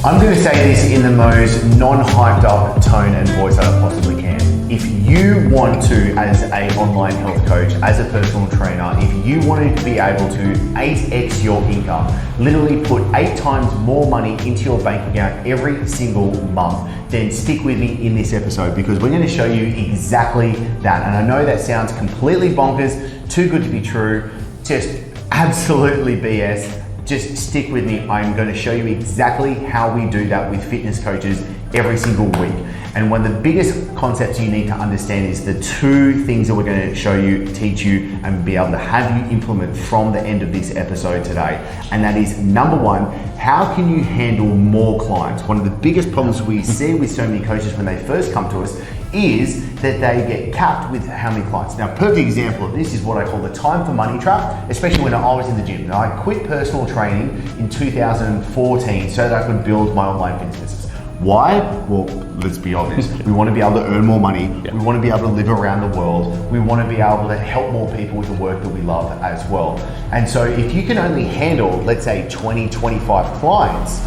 I'm going to say this in the most non-hyped up tone and voice that I possibly can. If you want to, as an online health coach, as a personal trainer, if you wanted to be able to 8x your income, literally put 8 times more money into your bank account every single month, then stick with me in this episode because we're going to show you exactly that. And I know that sounds completely bonkers, too good to be true, just absolutely BS. Just stick with me. I'm going to show you exactly how we do that with fitness coaches every single week. And one of the biggest concepts you need to understand is the 2 things that we're going to show you, teach you, and be able to have you implement from the end of this episode today. And that is number 1, how can you handle more clients? One of the biggest problems we see with so many coaches when they first come to us is that they get capped with how many clients. Now, a perfect example of this is what I call the time for money trap, especially when I was in the gym. Now, I quit personal training in 2014 so that I could build my online fitness business. Why? Well, let's be honest. We want to be able to earn more money. Yeah. We want to be able to live around the world. We want to be able to help more people with the work that we love as well. And so if you can only handle, let's say 20, 25 clients,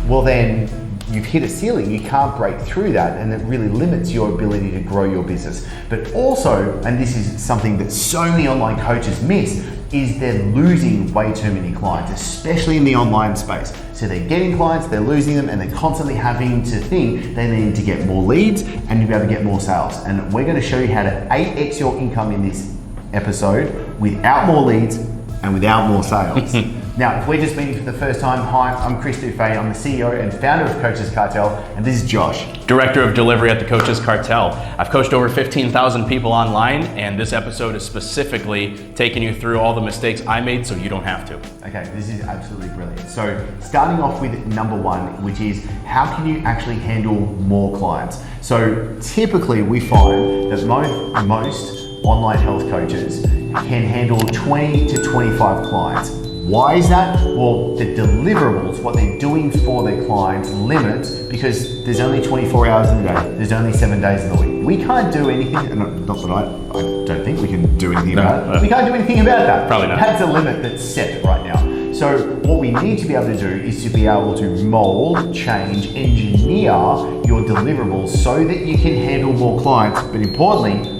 well then you've hit a ceiling. You can't break through that, and it really limits your ability to grow your business. But also, and this is something that so many online coaches miss, is they're losing way too many clients, especially in the online space. So they're getting clients, they're losing them, and they're constantly having to think they need to get more leads and to be able to get more sales. And we're going to show you how to 8x your income in this episode without more leads and without more sales. Now, if we're just meeting for the first time, hi, I'm Chris Dufay. I'm the CEO and founder of Coaches Cartel, and this is Josh, Director of Delivery at the Coaches Cartel. I've coached over 15,000 people online, and this episode is specifically taking you through all the mistakes I made so you don't have to. Okay, this is absolutely brilliant. So starting off with number 1, which is how can you actually handle more clients? So typically we find that most online health coaches can handle 20 to 25 clients. Why is that? Well, the deliverables, what they're doing for their clients, limits because there's only 24 hours in a day. There's only 7 days in the week. We can't do anything, not that I don't think we can do anything about it. We can't do anything about that. Probably not. That's a limit that's set right now. So what we need to be able to do is to be able to mold, change, engineer your deliverables so that you can handle more clients, but importantly,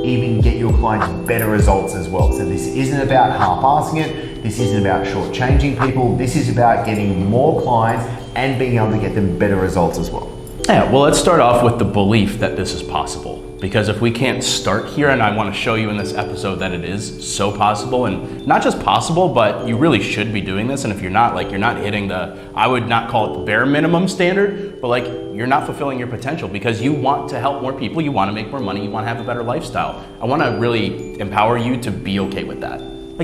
even get your clients better results as well. So this isn't about half-assing it. This isn't about shortchanging people. This is about getting more clients and being able to get them better results as well. Yeah, well, let's start off with the belief that this is possible. Because if we can't start here, and I want to show you in this episode that it is so possible, and not just possible, but you really should be doing this. And if you're not, you're not hitting I would not call it the bare minimum standard, but you're not fulfilling your potential because you want to help more people, you want to make more money, you want to have a better lifestyle. I want to really empower you to be okay with that.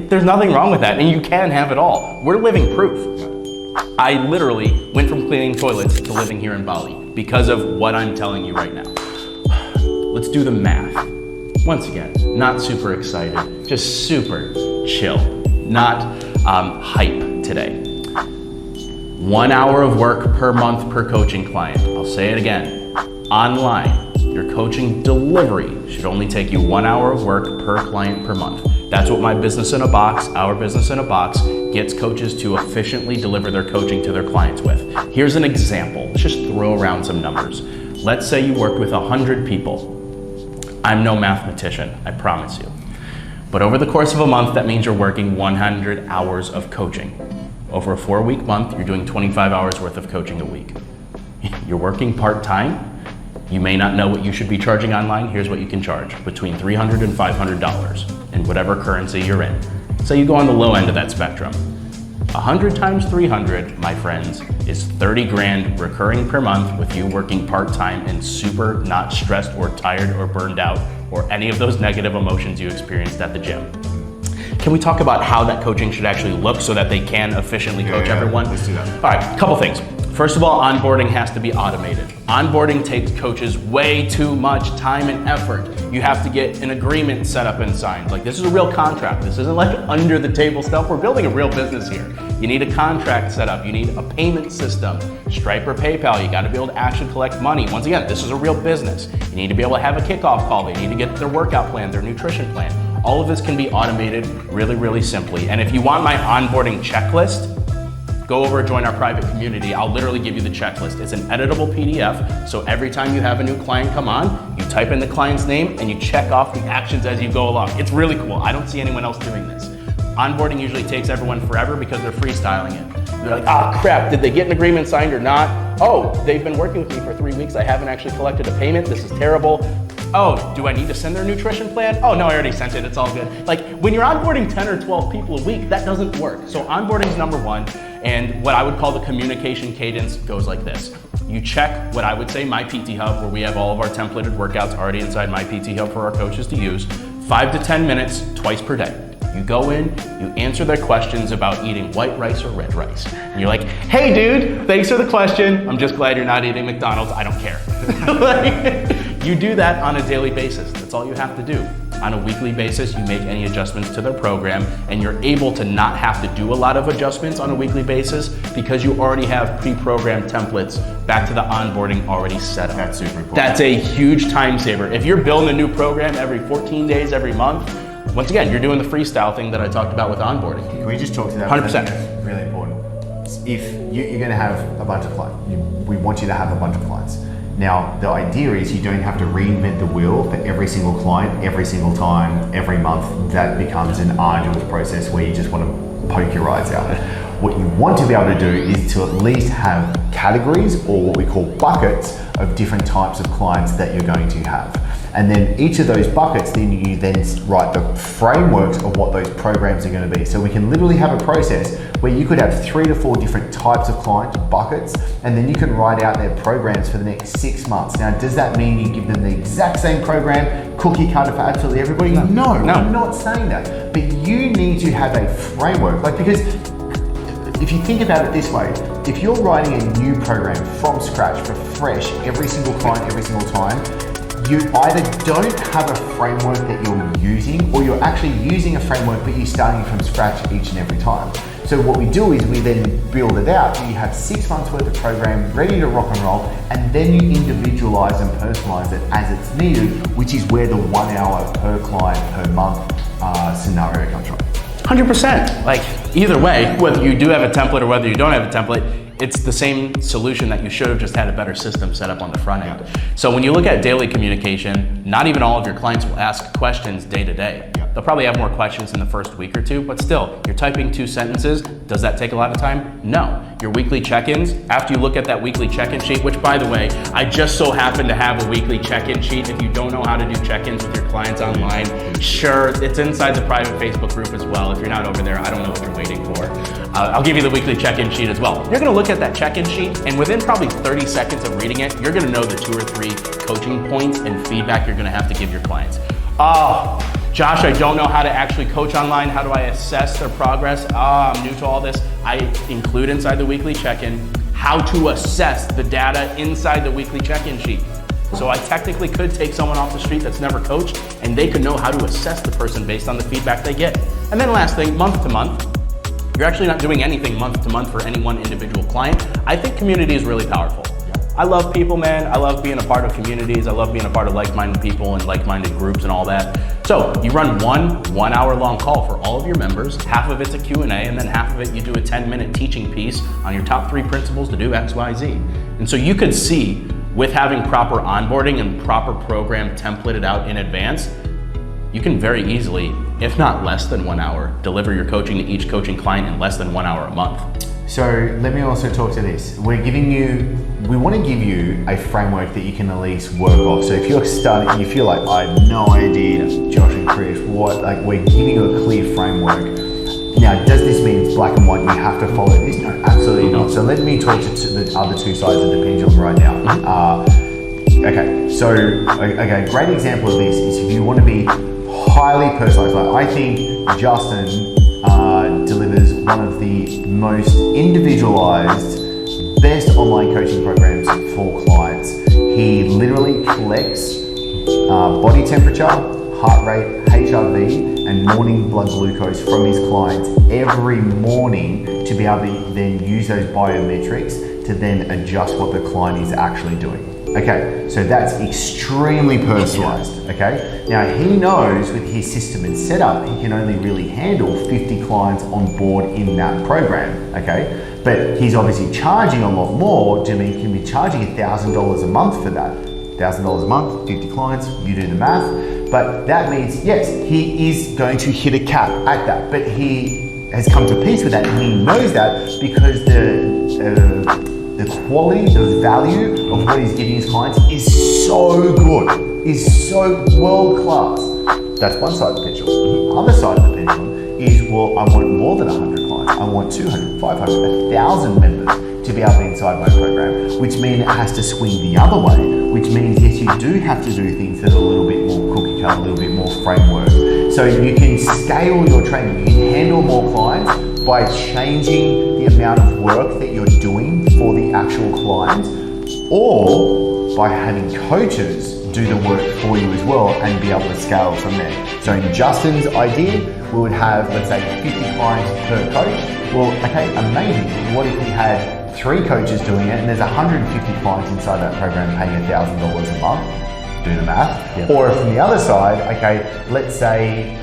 There's nothing wrong with that, and you can have it all. We're living proof. I literally went from cleaning toilets to living here in Bali because of what I'm telling you right now. Let's do the math. Once again, not super excited, just super chill, not hype today. 1 hour of work per month per coaching client. I'll say it again. Online, your coaching delivery should only take you 1 hour of work per client per month. That's what my business in a box, our business in a box, gets coaches to efficiently deliver their coaching to their clients with. Here's an example. Let's just throw around some numbers. Let's say you work with 100 people. I'm no mathematician, I promise you. But over the course of a month, that means you're working 100 hours of coaching. Over a 4-week month, you're doing 25 hours worth of coaching a week. You're working part-time. You may not know what you should be charging online. Here's what you can charge, between $300 and $500 in whatever currency you're in. So you go on the low end of that spectrum. 100 times 300, my friends, is 30 grand recurring per month with you working part-time and super not stressed or tired or burned out or any of those negative emotions you experienced at the gym. Can we talk about how that coaching should actually look so that they can efficiently coach everyone? Let's do that. All right, couple things. First of all, onboarding has to be automated. Onboarding takes coaches way too much time and effort. You have to get an agreement set up and signed. This is a real contract. This isn't under the table stuff. We're building a real business here. You need a contract set up. You need a payment system, Stripe or PayPal. You got to be able to actually collect money. Once again, this is a real business. You need to be able to have a kickoff call. They need to get their workout plan, their nutrition plan. All of this can be automated really, really simply. And if you want my onboarding checklist, go over and join our private community. I'll literally give you the checklist. It's an editable PDF, so every time you have a new client come on, you type in the client's name and you check off the actions as you go along. It's really cool. I don't see anyone else doing this. Onboarding usually takes everyone forever because they're freestyling it. They're like, ah, crap, did they get an agreement signed or not? Oh, they've been working with me for 3 weeks. I haven't actually collected a payment. This is terrible. Oh, do I need to send their nutrition plan? Oh no, I already sent it, it's all good. Like when you're onboarding 10 or 12 people a week, that doesn't work. So onboarding is number one, and what I would call the communication cadence goes like this. You check what I would say My PT Hub, where we have all of our templated workouts already inside My PT Hub for our coaches to use, 5 to 10 minutes, twice per day. You go in, you answer their questions about eating white rice or red rice. And you're like, hey dude, thanks for the question. I'm just glad you're not eating McDonald's, I don't care. You do that on a daily basis. That's all you have to do. On a weekly basis, you make any adjustments to their program, and you're able to not have to do a lot of adjustments on a weekly basis because you already have pre-programmed templates back to the onboarding already set up. That's super important. That's a huge time saver. If you're building a new program every 14 days, every month, once again, you're doing the freestyle thing that I talked about with onboarding. Can we just talk to that? 100%. That's really important. If you're going to have a bunch of clients, we want you to have a bunch of clients. Now, the idea is you don't have to reinvent the wheel for every single client, every single time, every month. That becomes an arduous process where you just want to poke your eyes out. What you want to be able to do is to at least have categories, or what we call buckets, of different types of clients that you're going to have. And then each of those buckets, then you then write the frameworks of what those programs are going to be. So we can literally have a process where you could have 3 to 4 different types of client buckets, and then you can write out their programs for the next 6 months. Now, does that mean you give them the exact same program, cookie cutter for absolutely everybody? No, I'm not saying that. But you need to have a framework, because if you think about it this way, if you're writing a new program from scratch for fresh, every single client, every single time, you either don't have a framework that you're using, or you're actually using a framework but you're starting from scratch each and every time. So what we do is we then build it out. So you have 6 months worth of program ready to rock and roll, and then you individualize and personalize it as it's needed, which is where the 1 hour per client per month scenario comes from. 100%. Like either way, whether you do have a template or whether you don't have a template, it's the same solution that you should have just had a better system set up on the front end. So when you look at daily communication, not even all of your clients will ask questions day to day. They'll probably have more questions in the first week or two, but still, you're typing 2 sentences. Does that take a lot of time? No. Your weekly check-ins, after you look at that weekly check-in sheet, which by the way, I just so happen to have a weekly check-in sheet. If you don't know how to do check-ins with your clients online, sure, it's inside the private Facebook group as well. If you're not over there, I don't know what you're waiting for. I'll give you the weekly check-in sheet as well. You're gonna look at that check-in sheet, and within probably 30 seconds of reading it, you're gonna know the 2 or 3 coaching points and feedback you're gonna have to give your clients. Oh, Josh, I don't know how to actually coach online. How do I assess their progress? I'm new to all this. I include inside the weekly check-in how to assess the data inside the weekly check-in sheet. So I technically could take someone off the street that's never coached, and they could know how to assess the person based on the feedback they get. And then last thing, month to month. You're actually not doing anything month to month for any one individual client. I think community is really powerful. I love people, man. I love being a part of communities. I love being a part of like-minded people and like-minded groups and all that. So you run one hour-long call for all of your members. Half of it's a Q&A, and then half of it you do a 10-minute teaching piece on your top 3 principles to do X, Y, Z. And so you could see, with having proper onboarding and proper program templated out in advance, you can very easily, if not less than 1 hour, deliver your coaching to each coaching client in less than 1 hour a month. So let me also talk to this. We want to give you a framework that you can at least work off. So if you're starting, you feel like, I have no idea, Josh and Chris, we're giving you a clear framework. Now, does this mean it's black and white, you have to follow this? No, absolutely not. So let me talk to the other 2 sides of the pendulum right now. Okay, great example of this is if you want to be highly personalized. Like I think Justin delivers one of the most individualized, best online coaching programs for clients. He literally collects body temperature, heart rate, HRV, and morning blood glucose from his clients every morning to be able to then use those biometrics to then adjust what the client is actually doing. Okay, so that's extremely personalized, okay? Now he knows with his system and setup, he can only really handle 50 clients on board in that program, okay? But he's obviously charging a lot more. Jimmy can be charging $1,000 a month for that. $1,000 a month, 50 clients, you do the math. But that means, yes, he is going to hit a cap at that, but he has come to peace with that, and he knows that because the quality, the value of what he's giving his clients is so good, is so world class. That's one side of the pendulum. The other side of the pendulum is, well, I want more than 100 clients. I want 200, 500, 1,000 members to be able to be inside my program, which means it has to swing the other way, which means, yes, you do have to do things that are a little bit more cookie cutter, a little bit more framework. So you can scale your training, you can handle more clients by changing the amount of work that you're doing for the actual client, or by having coaches do the work for you as well and be able to scale from there. So in Justin's idea, we would have, let's say, 50 clients per coach. Well, okay, amazing. What if we had 3 coaches doing it and there's 150 clients inside that program paying $1,000 a month? Do the math. Yep. Or from the other side, okay, let's say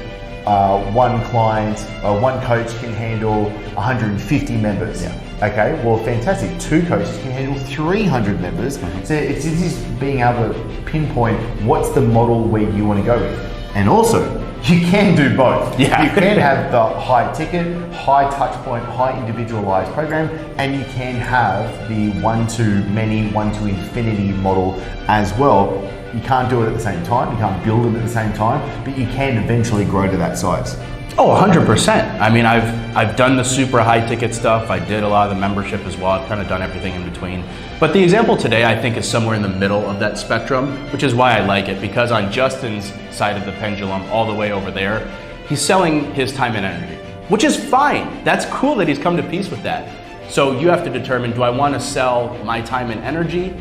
one coach can handle 150 members. Yeah. Okay, well, fantastic. 2 coaches can handle 300 members. Mm-hmm. So it's just being able to pinpoint what's the model where you want to go with. And also, you can do both. Yeah. You can have the high ticket, high touch point, high individualized program, and you can have the one-to-many, one-to-infinity model as well. You can't do it at the same time, you can't build them at the same time, but you can eventually grow to that size. Oh, 100%. I mean, I've done the super high ticket stuff. I did a lot of the membership as well. I've kind of done everything in between. But the example today, I think, is somewhere in the middle of that spectrum, which is why I like it, because on Justin's side of the pendulum, all the way over there, he's selling his time and energy, which is fine. That's cool that he's come to peace with that. So you have to determine, do I want to sell my time and energy,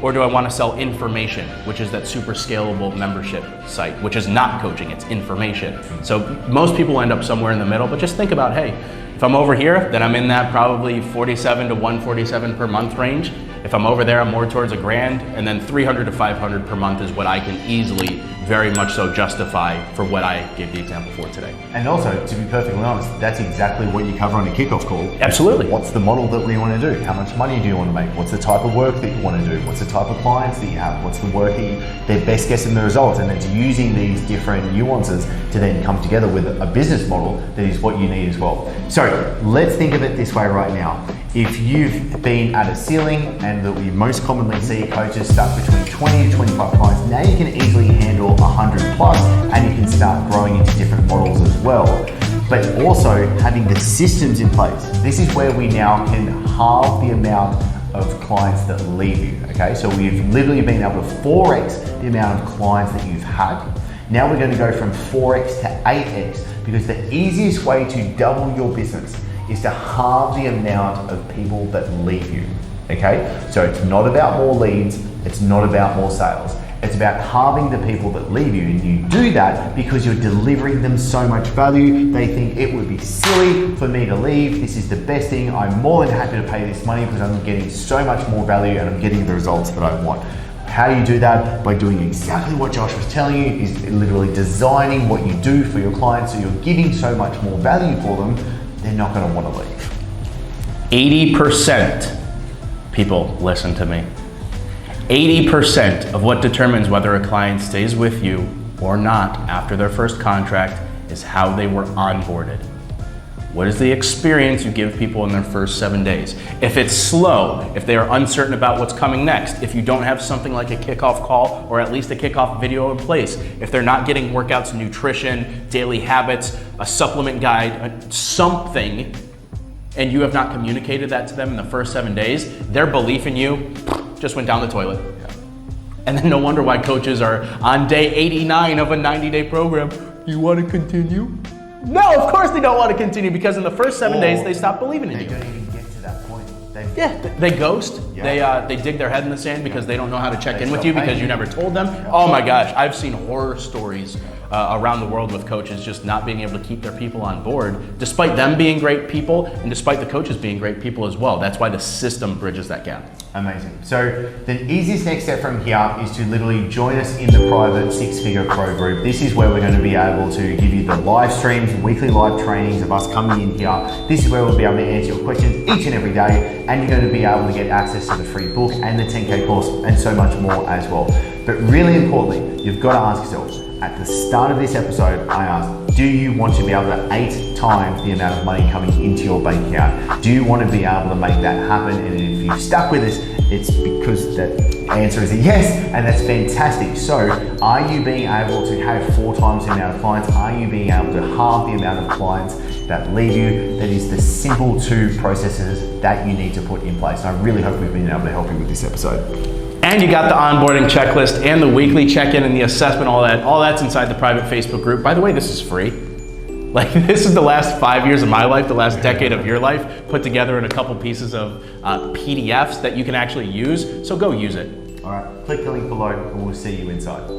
or do I want to sell information, which is that super scalable membership site, which is not coaching, it's information. So most people end up somewhere in the middle, but just think about, hey, if I'm over here, then I'm in that probably 47 to 147 per month range. If I'm over there, I'm more towards $1,000, and then 300 to 500 per month is what I can easily, very much so, justify for what I gave the example for today. And also, to be perfectly honest, that's exactly what you cover on a kickoff call. Absolutely. What's the model that we want to do? How much money do you want to make? What's the type of work that you want to do? What's the type of clients that you have? What's the work that they're best guessing the results? And it's using these different nuances to then come together with a business model that is what you need as well. So let's think of it this way right now. If you've been at a ceiling, and that we most commonly see coaches stuck between 20 to 25 clients, now you can easily handle 100 plus, and you can start growing into different models as well. But also having the systems in place. This is where we now can halve the amount of clients that leave you, okay? So we've literally been able to 4x the amount of clients that you've had. Now we're gonna go from 4x to 8x, because the easiest way to double your business is to halve the amount of people that leave you, okay? So it's not about more leads, it's not about more sales. It's about halving the people that leave you, and you do that because you're delivering them so much value. They think it would be silly for me to leave. This is the best thing. I'm more than happy to pay this money because I'm getting so much more value and I'm getting the results that I want. How do you do that? By doing exactly what Josh was telling you, is literally designing what you do for your clients so you're giving so much more value for them, they're not gonna wanna leave. 80%, people, listen to me. 80% of what determines whether a client stays with you or not after their first contract is how they were onboarded. What is the experience you give people in their first 7 days? If it's slow, if they are uncertain about what's coming next, if you don't have something like a kickoff call or at least a kickoff video in place, if they're not getting workouts, nutrition, daily habits, a supplement guide, something, and you have not communicated that to them in the first 7 days, their belief in you just went down the toilet. And then no wonder why coaches are on day 89 of a 90-day program. You want to continue? No, of course they don't want to continue, because in the first 7 days they stop believing in you. They don't even get to that point. They ghost. Yeah. They dig their head in the sand because they don't know how to check in with you because you never told them. Oh my gosh, I've seen horror stories around the world with coaches just not being able to keep their people on board, despite them being great people and despite the coaches being great people as well. That's why the system bridges that gap. Amazing. So the easiest next step from here is to literally join us in the private 6-figure pro group. This is where we're going to be able to give you the live streams, weekly live trainings of us coming in here. This is where we'll be able to answer your questions each and every day, and you're going to be able to get access to the free book and the 10K course and so much more as well. But really importantly, you've got to ask yourself, at the start of this episode, I asked, do you want to be able to 8 times the amount of money coming into your bank account? Do you want to be able to make that happen? And if you've stuck with us, it's because the answer is a yes, and that's fantastic. So are you being able to have 4 times the amount of clients? Are you being able to halve the amount of clients that leave you? That is the simple 2 processes that you need to put in place. And I really hope we've been able to help you with this episode. And you got the onboarding checklist and the weekly check-in and the assessment, all that's inside the private Facebook group. By the way, this is free. Like, this is the last 5 years of my life, the last decade of your life, put together in a couple pieces of PDFs that you can actually use. So go use it. All right, click the link below and we'll see you inside.